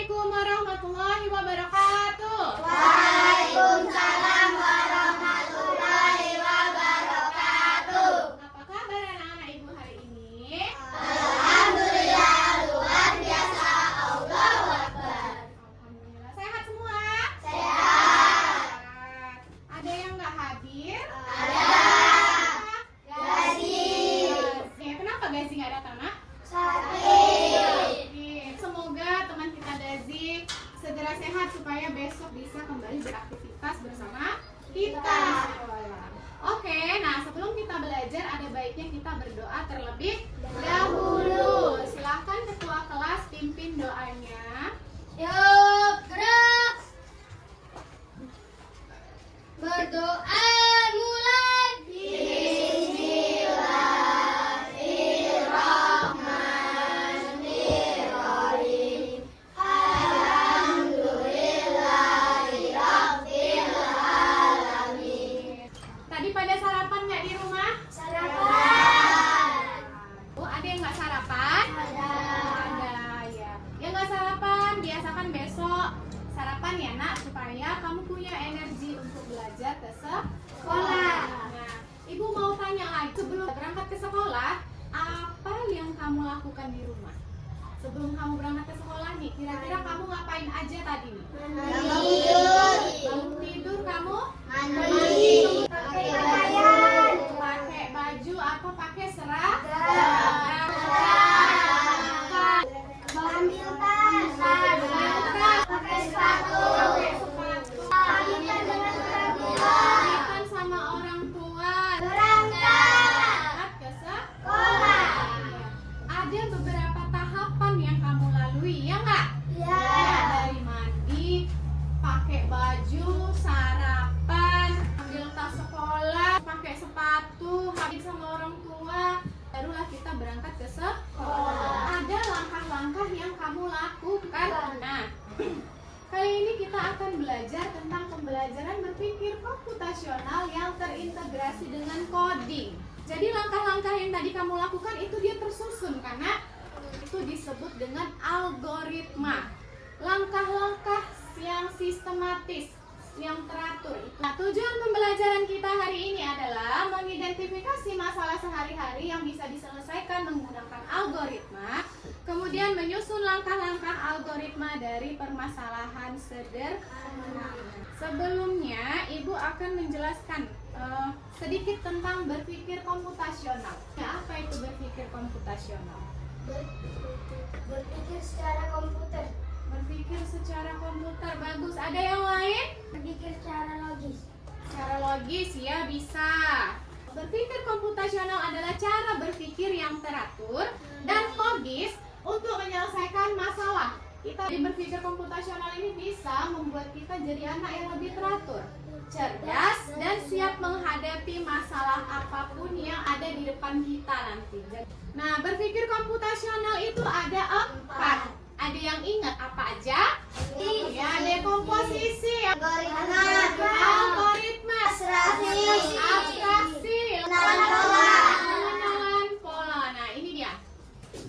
Assalamualaikum warahmatullahi wabarakatuh. Waalaikumsalam warahmatullahi wabarakatuh. Apa kabar anak-anak ibu hari ini? Alhamdulillah luar biasa. Allahu Akbar. Alhamdulillah sehat semua? Sehat. Ada yang nggak hadir? Ada. Gazi. Kenapa Gazi nggak datang, Nak? Sakit. Semoga teman kita Gazi segera sehat supaya besok bisa kembali beraktivitas bersama kita di sekolah. Oke, nah sebelum kita belajar ada baiknya kita berdoa terlebih dahulu. Silakan ketua kelas pimpin doanya. Yuk, gerak. Berdoa mulai. Bismillahirrahmanirrahim. Alhamdulillahirabbil alamin. Tadi pada sarapan nggak di rumah? Sarapan. Oh, ada yang nggak sarapan? Ada. Ada ya. Yang nggak sarapan biasakan besok sarapan ya nak supaya kamu punya energi untuk belajar ke sekolah. Nah, ibu mau tanya lagi sebelum berangkat ke sekolah apa yang kamu lakukan di rumah? Sebelum kamu berangkat ke sekolah nih, kira-kira kamu ngapain aja tadi nih? Bangun tidur kamu? Mandi. Pakai pakaian. Pakai baju atau pakai seragam? Ambil tas. Pakai sepatu. Pamitan dengan orang tua. Pamitan sama orang tua. Berangkat Ke sekolah. sekolah. Ada beberapa tahapan yang kamu lalui, ya nggak? Ya. Dari mandi, pakai baju, sarapan, ambil tas sekolah, pakai sepatu, habis sama orang tua, barulah kita berangkat ke sekolah. Ada langkah-langkah yang kamu lakukan. Nah, kali ini kita akan belajar tentang pembelajaran berpikir komputasional yang terintegrasi dengan coding. Jadi langkah-langkah yang tadi kamu lakukan itu dia tersusun karena itu disebut dengan algoritma. Langkah-langkah yang sistematis, yang teratur. Nah, tujuan pembelajaran kita hari ini adalah mengidentifikasi masalah sehari-hari yang bisa diselesaikan menggunakan algoritma, kemudian menyusun langkah-langkah algoritma dari permasalahan sederhana. Sebelumnya, Ibu akan menjelaskan sedikit tentang berpikir komputasional. Ya, apa itu berpikir komputasional? Berpikir secara komputer. Berpikir secara komputer, bagus. Ada yang lain? Berpikir secara logis. Cara logis ya bisa. Berpikir komputasional adalah cara berpikir yang teratur dan logis untuk menyelesaikan masalah. Kita di berpikir komputasional ini bisa membuat kita jadi anak yang lebih teratur, cerdas, dan siap menghadapi masalah apapun yang ada di depan kita nanti. Nah, berpikir komputasional itu ada 4. Ada yang ingat apa aja? Ya, dekomposisi, algoritma, abstraksi, pengenalan pola. Nah, ini dia.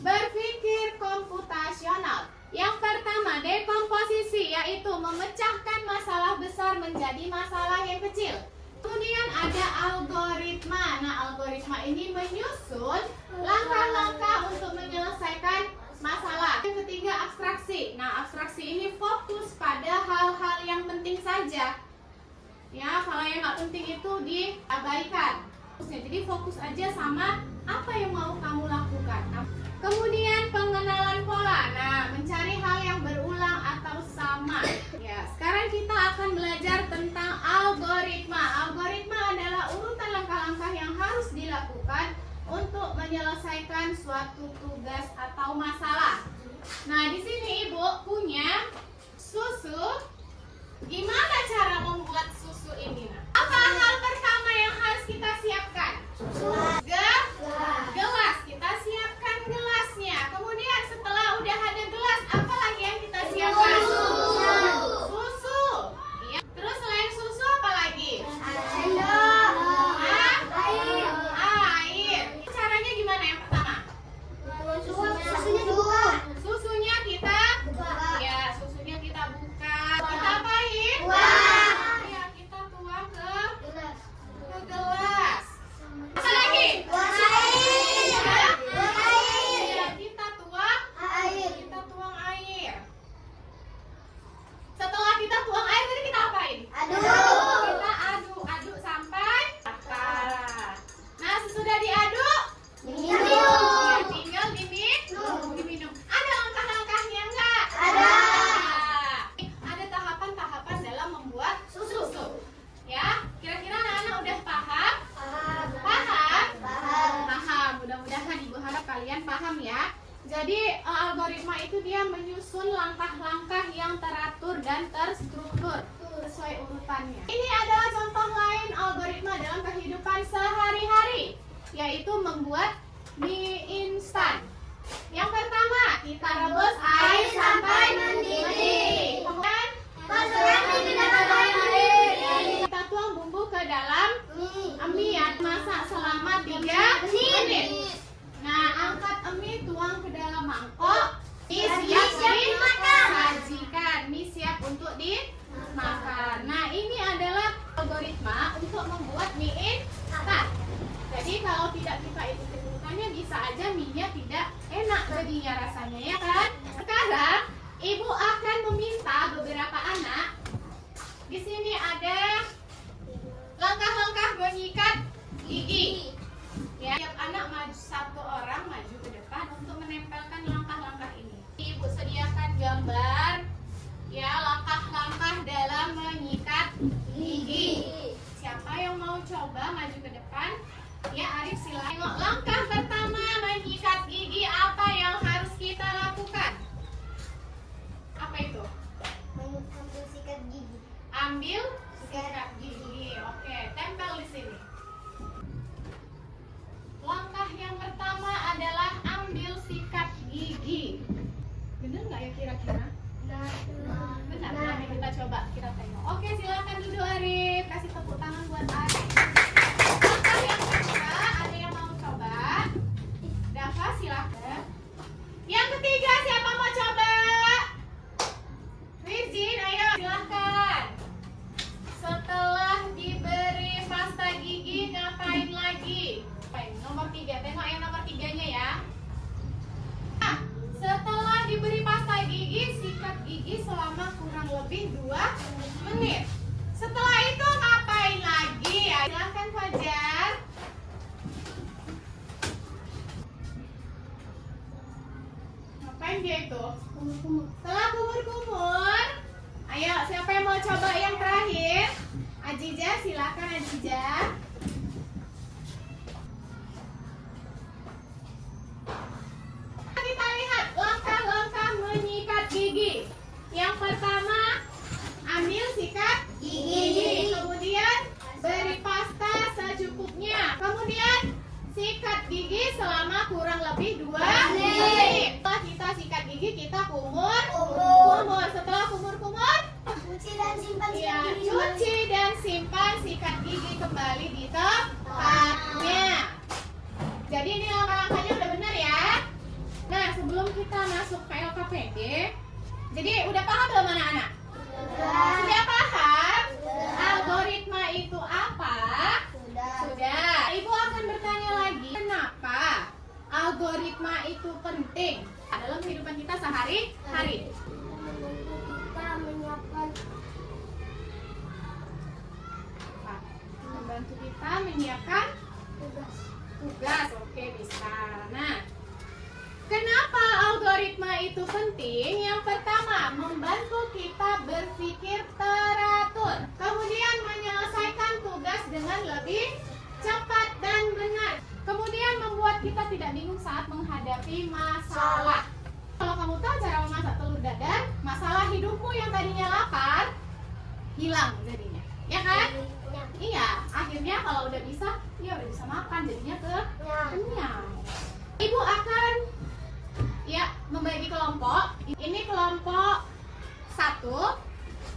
Berpikir komputasional. Yang pertama, dekomposisi, yaitu memecahkan masalah besar menjadi masalah yang kecil. Kemudian ada algoritma. Nah, algoritma ini menyusun langkah-langkah untuk menyelesaikan masalah. Yang ketiga, abstraksi. Nah, abstraksi ini fokus pada hal-hal yang penting saja. Ya, kalau yang nggak penting itu diabaikan. Jadi fokus aja sama apa yang mau kamu lakukan. Nah, kemudian pengenalan pola. Nah, mencari hal yang berulang atau sama. Ya, sekarang kita akan belajar tentang algoritma. Algoritma adalah urutan langkah-langkah yang harus dilakukan untuk menyelesaikan suatu tugas atau masalah. Nah, di sini Ibu punya susu. Gimana cara membuat susu ini? Apa hal pertama yang harus kita siapkan? Gelas. Kita siapkan gelasnya. Kemudian setelah udah ada gelas, apa lagi yang kita siapkan? Susu. Iya. Terus selain susu apa lagi? Air. Caranya gimana yang pertama? Susunya dibuka. Susunya kita ya, Jadi algoritma itu dia menyusun langkah-langkah yang teratur dan terstruktur sesuai urutannya. Ini adalah contoh lain algoritma dalam kehidupan sehari-hari, yaitu membuat mie instan. Yang pertama, kita rebus air sampai mendidih. Kemudian masukkan mie ke dalam air. Kita tuang bumbu ke dalam mie ya, masak selama 3 menit. Nah, angkat mie, tuang ke dalam mangkok. Mie siap disajikan. Mie siap untuk dimakan. Nah, ini adalah algoritma untuk membuat mie instan. Jadi kalau tidak kita ikuti urutannya, bisa aja mie-nya tidak enak jadinya rasanya, ya kan? Sekarang ibu akan meminta beberapa anak. Di sini ada langkah-langkah menyikat gigi. Ya, tiap anak maju, satu orang maju ke depan untuk menempelkan langkah-langkah ini. Ibu sediakan gambar ya langkah-langkah dalam menyikat gigi. Siapa yang mau coba maju ke depan? Ya, Arif silakan. Langkah pertama menyikat gigi, apa yang harus kita lakukan? Apa itu? Ambil sikat gigi. Ambil sikat gigi. Oke, tempel di sini. Langkah yang pertama adalah ambil sikat gigi. Benar nggak ya kira-kira? Benar. Nanti kita coba, kita tengok. Oke, silakan duduk Arif. Kasih tepuk tangan buat Arif. Langkah yang kedua, ada yang mau coba? Dafa, silakan. Yang ketiga, siapa mau coba? Virgin, ayo silakan. Setelah diberi pasta gigi, ngapain lagi? Nomor 3, tengok yang nomor 3-nya ya. Nah, setelah diberi pasta gigi, sikat gigi selama kurang lebih 2 menit. Setelah itu ngapain lagi? Ya, silakan Fajar. Ngapain dia itu? Setelah kumur-kumur, ayo siapa yang mau coba yang terakhir? Ajija, silakan Ajija. Kita lihat langkah-langkah menyikat gigi. Yang pertama, ambil sikat gigi. Kemudian beri pasta secukupnya. Kemudian sikat gigi selama kurang lebih 2 menit. Setelah kita sikat gigi, kita kumur. Setelah kumur-kumur, Cuci dan simpan ya, sikat gigi. cuci dan simpan sikat gigi kembali di tempatnya. Jadi ini langkah-langkahnya udah benar ya. Nah, sebelum kita masuk ke LKPD, jadi udah paham belum anak-anak? Sudah paham? Algoritma itu apa? Sudah. Ibu akan bertanya lagi, kenapa algoritma itu penting dalam kehidupan kita sehari-hari? Membantu kita menyiapkan tugas. Oke, bisa. Nah, kenapa algoritma itu penting? Yang pertama, membantu kita berpikir teratur. Kemudian menyelesaikan tugas dengan lebih cepat dan benar. Kemudian membuat kita tidak bingung saat menghadapi masalah. Kalau kamu tahu cara memasak telur dadar, masalah hidupmu yang tadinya lapar hilang jadinya. Ya kan? Iya, akhirnya kalau udah bisa, ya udah bisa makan, jadinya kenyang. Ibu akan ya membagi kelompok. Ini kelompok 1,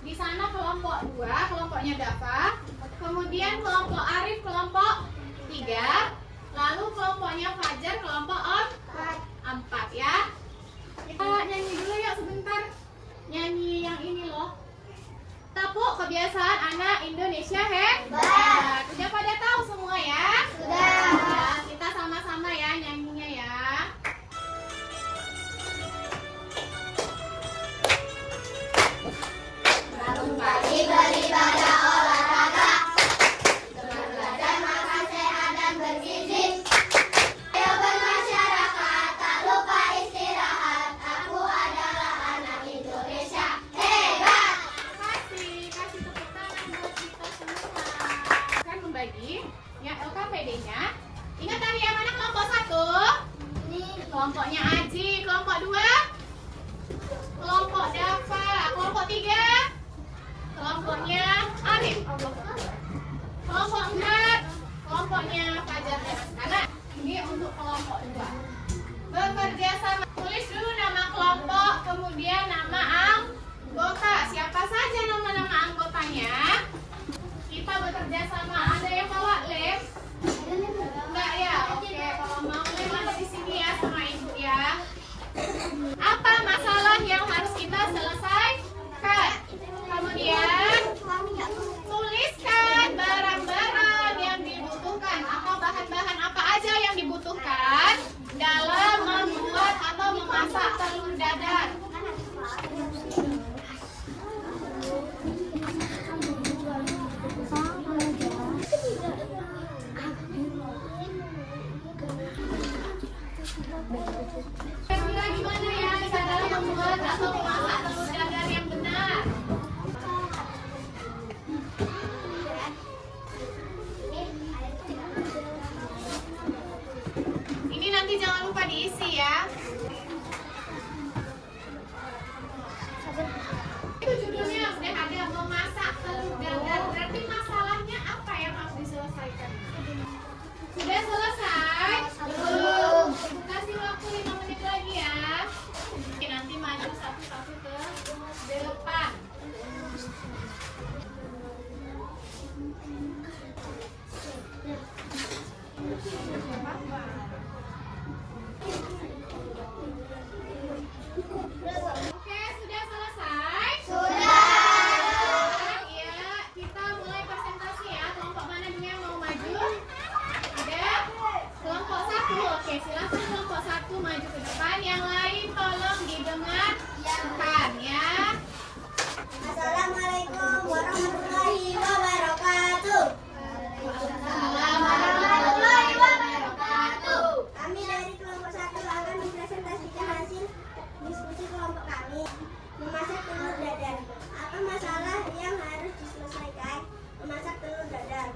di sana kelompok 2, kelompoknya Dafa. Kemudian kelompok Arif kelompok 3, lalu kelompoknya Fajar kelompok 4 ya. Kita nyanyi dulu yuk sebentar. Nyanyi yang ini loh. Tepuk kebiasaan anak Indonesia hebat. Udah pada tahu semua ya? Sudah. Ya, kita sama-sama ya nyanyinya ya. Bangun pagi beribadah olahraga, dengan belajar makan sehat dan bergizi. Ayo bermasyarakat, tak lupa istirahat. Aku adalah anak Indonesia hebat. Kasih tepuk tangan buat kita semua. bergizi. Kelompok 2, kelompok Dafa. Kelompok 3, kelompoknya Arif. Kelompok 4, kelompoknya Fajar dan Askara. Ini untuk kelompok 2. Bekerja sama. Tulis dulu nama kelompok, kemudian nama anggota. Siapa saja nama-nama anggotanya? Kita bekerja sama. Ada yang bawa lem? Enggak ya? Oke, kalau mau lem ada di sini ya sama ibu ya. Apa masalah yang harus kita selesaikan? Kemudian tuliskan barang-barang yang dibutuhkan atau bahan-bahan apa aja yang dibutuhkan dalam membuat atau memasak telur dadar. Kira-kira gimana ya cara membuat atau memasak telur dadar yang benar? Ini nanti jangan lupa diisi ya. Itu judulnya udah ada, memasak telur dadar. Berarti masalahnya apa yang harus diselesaikan? Sudah selesai? Belum. Kasih waktu 5 menit lagi ya. Oke, nanti maju satu-satu ke depan. Oke, sudah selesai? Sudah. Ya, kita mulai presentasi ya. Kelompok mana dulu yang mau maju? Ada? Kelompok 1. Oke, silakan kelompok 1 maju ke depan. Yang lain tolong didengarkan ya. Assalamualaikum warahmatullahi wabarakatuh. Warahmatullahi wabarakatuh. Kami dari kelompok 1 akan mempresentasikan hasil diskusi kelompok kami. Memasak telur dadar. Apa masalah yang harus diselesaikan? Memasak telur dadar.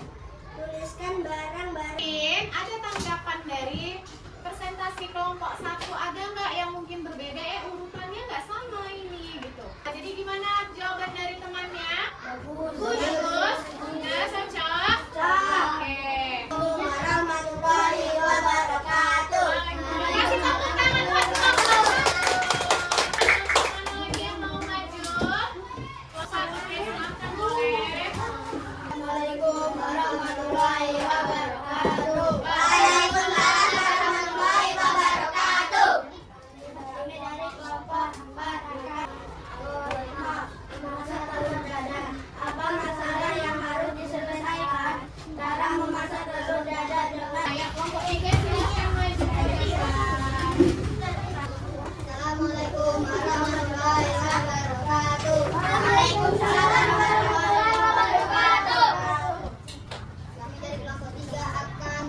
Tuliskan barang-barang. Ada tanggapan dari presentasi kelompok 1? Ada nggak yang mungkin berbeda? Urutannya nggak sama ini gitu. Jadi gimana jawaban dari temannya? Bagus. Sudah cocok? Oke. Warahmatullahi wabarakatuh. Kasih tepuk tangan buat kelompok 1. Mana lagi yang mau maju? Kelompok 1, silakan boleh. Assalamualaikum warahmatullahi wabarakatuh. Waalaikumsalam warahmatullahi wabarakatuh. Kami dari kelompok 4 akan memasak telur dadar. Apa masalah yang harus diselesaikan? Cara memasak telur dadar dengan Ayo kelompok 3 silakan maju ke depan. Assalamualaikum warahmatullahi wabarakatuh. Waalaikumsalam warahmatullahi wabarakatuh. Kami dari kelompok 3 akan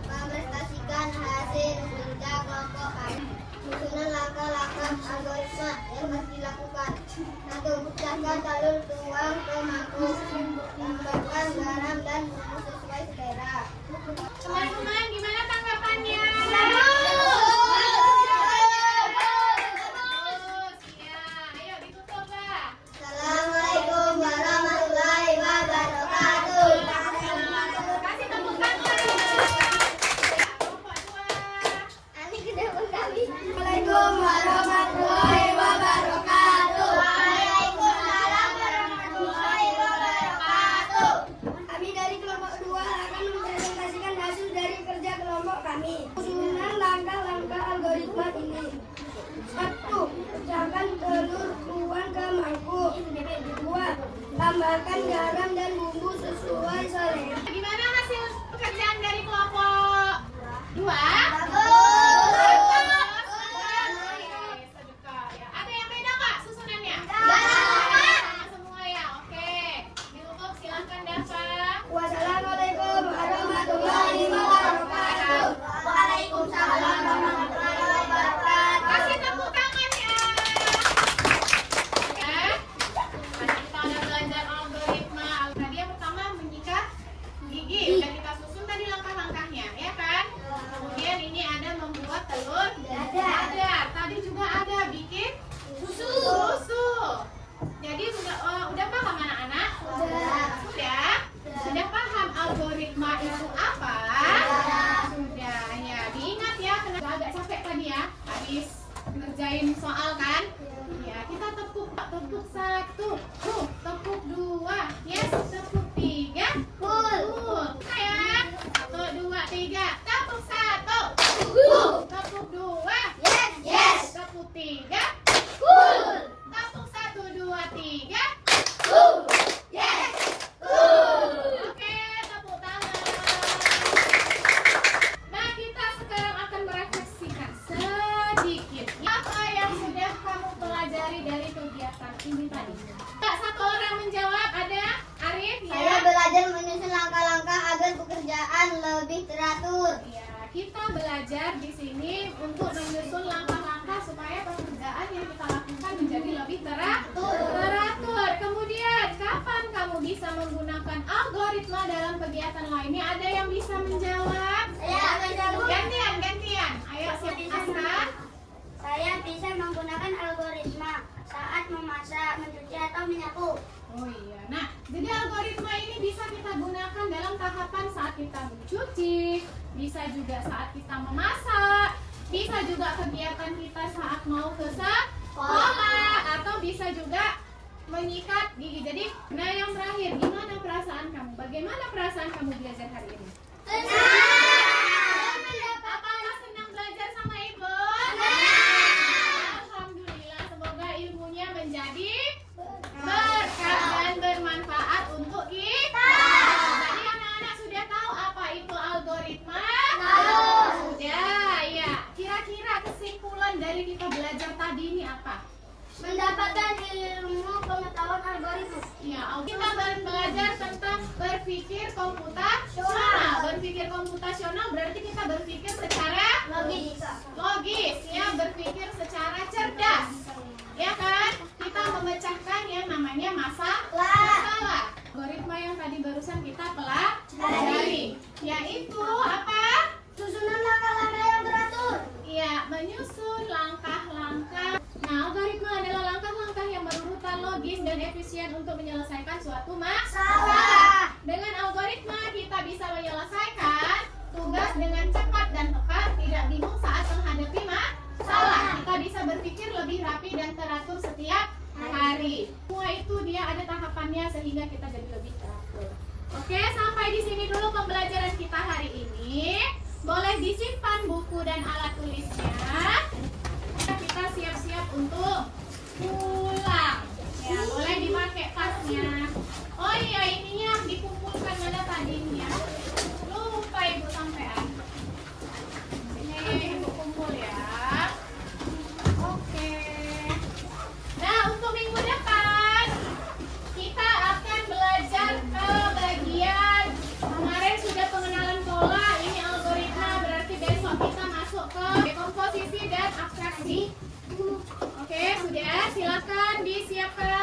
mempresentasikan hasil kerja kelompok kami. Susunan langkah-langkah algoritma yang harus dilakukan. 1. Pecahkan telur, tuang ke mangkuk. Tambahkan garam dan bumbu sesuai selera. Teman-teman, gimana tanggapannya? Bagus. Ya, ayo ditutup lah. Assalamualaikum warahmatullahi wabarakatuh. Kasih tepuk tangan. Kelompok 2. Ani ke depan kami. Assalamualaikum warahmatullahi wabarakatuh. Waalaikumsalam warahmatullahi wabarakatuh. Kami dari kelompok 2 akan mempresentasikan hasil dari kerja kelompok kami. Susunan langkah-langkah algoritma ini. 1. Pecahkan telur, tuang ke mangkuk. 2. Tambahkan garam dan bumbu sesuai selera. Gimana hasil pekerjaan dari kelompok 2? Ada yang beda nggak susunannya? Sama semua ya, oke. Ditutup, silahkan Dafa. Wassalamualaikum warahmatullahi wabarakatuh. Waalaikumsalam warahmatullahi wabarakatuh. Kasih tepuk tangan ya. Ya. Tadi kita udah belajar algoritma. Tadi yang pertama menyikat gigi. Udah kita susun tadi langkah-langkahnya, ya kan? Kemudian ngerjain soal kan? Ya, kita tepuk satu, tepuk dua, yes, tepuk tiga, cool. Ya, 1, 2, 3, tepuk satu, tepuk dua, Yes. tepuk tiga, Cool. tepuk 1, 2, 3. Yes. Cool. Oke, tepuk tangan. Nah, kita sekarang akan merefleksikan sedikit apa yang sudah kamu pelajari dari kegiatan ini tadi. Tak satu orang menjawab, ada Arif ya? Saya belajar menyusun langkah-langkah agar pekerjaan lebih teratur. Ya, kita belajar di sini untuk menyusun langkah-langkah supaya pekerjaan yang kita lakukan menjadi lebih teratur. Kemudian, kapan kamu bisa menggunakan algoritma dalam kegiatan lainnya? Ada yang bisa menjawab? Saya menjawab. Gantian. Ayo, Aska. Saya bisa menggunakan algoritma saat memasak, mencuci atau menyapu. Oh iya. Nah, jadi algoritma ini bisa kita gunakan dalam tahapan saat kita mencuci, bisa juga saat kita memasak, bisa juga kegiatan kita saat mau ke sekolah, atau bisa juga menyikat gigi. Jadi, nah yang terakhir, gimana perasaan kamu? Bagaimana perasaan kamu belajar hari ini? Apakah senang belajar sama Ibu? Alhamdulillah, semoga ilmunya menjadi berkah dan bermanfaat untuk kita. Jadi anak-anak sudah tahu apa itu algoritma? Sudah, ya. Kira-kira kesimpulan dari kita belajar tadi ini apa? Mendapatkan ilmu pengetahuan algoritma. Ya, kita belajar tentang berpikir komputasional. Berpikir komputasional berarti kita berpikir secara logis, ya, berpikir secara cerdas. Ya kan? Kita memecahkan yang namanya masalah. Algoritma yang tadi barusan kita pelajari, yaitu apa? Susunan langkah-langkah yang teratur. Ya, menyusun langkah-langkah. Nah, algoritma adalah langkah-langkah yang berurutan logis dan efisien untuk menyelesaikan suatu masalah. Dengan algoritma kita bisa menyelesaikan tugas dengan cepat dan tepat, tidak bingung saat menghadapi masalah. Kita bisa berpikir lebih rapi dan teratur setiap hari. Semua itu dia ada tahapannya sehingga kita jadi lebih teratur. Oke, sampai di sini dulu pembelajaran kita hari ini. Boleh disimpan buku dan alat tulisnya. Kita siap-siap untuk pulang. Ya, boleh dipakai tasnya. Oh iya, ininya dikumpulkan mana tadinya. Lupa Ibu sampean. Ini Ibu kumpul ya. Oke. Nah, untuk minggu depan kita akan belajar ke bagian kemarin sudah pengenalan pola, ini algoritma, berarti besok kita masuk ke komposisi dan abstraksi. Oke, sudah, silakan disiapkan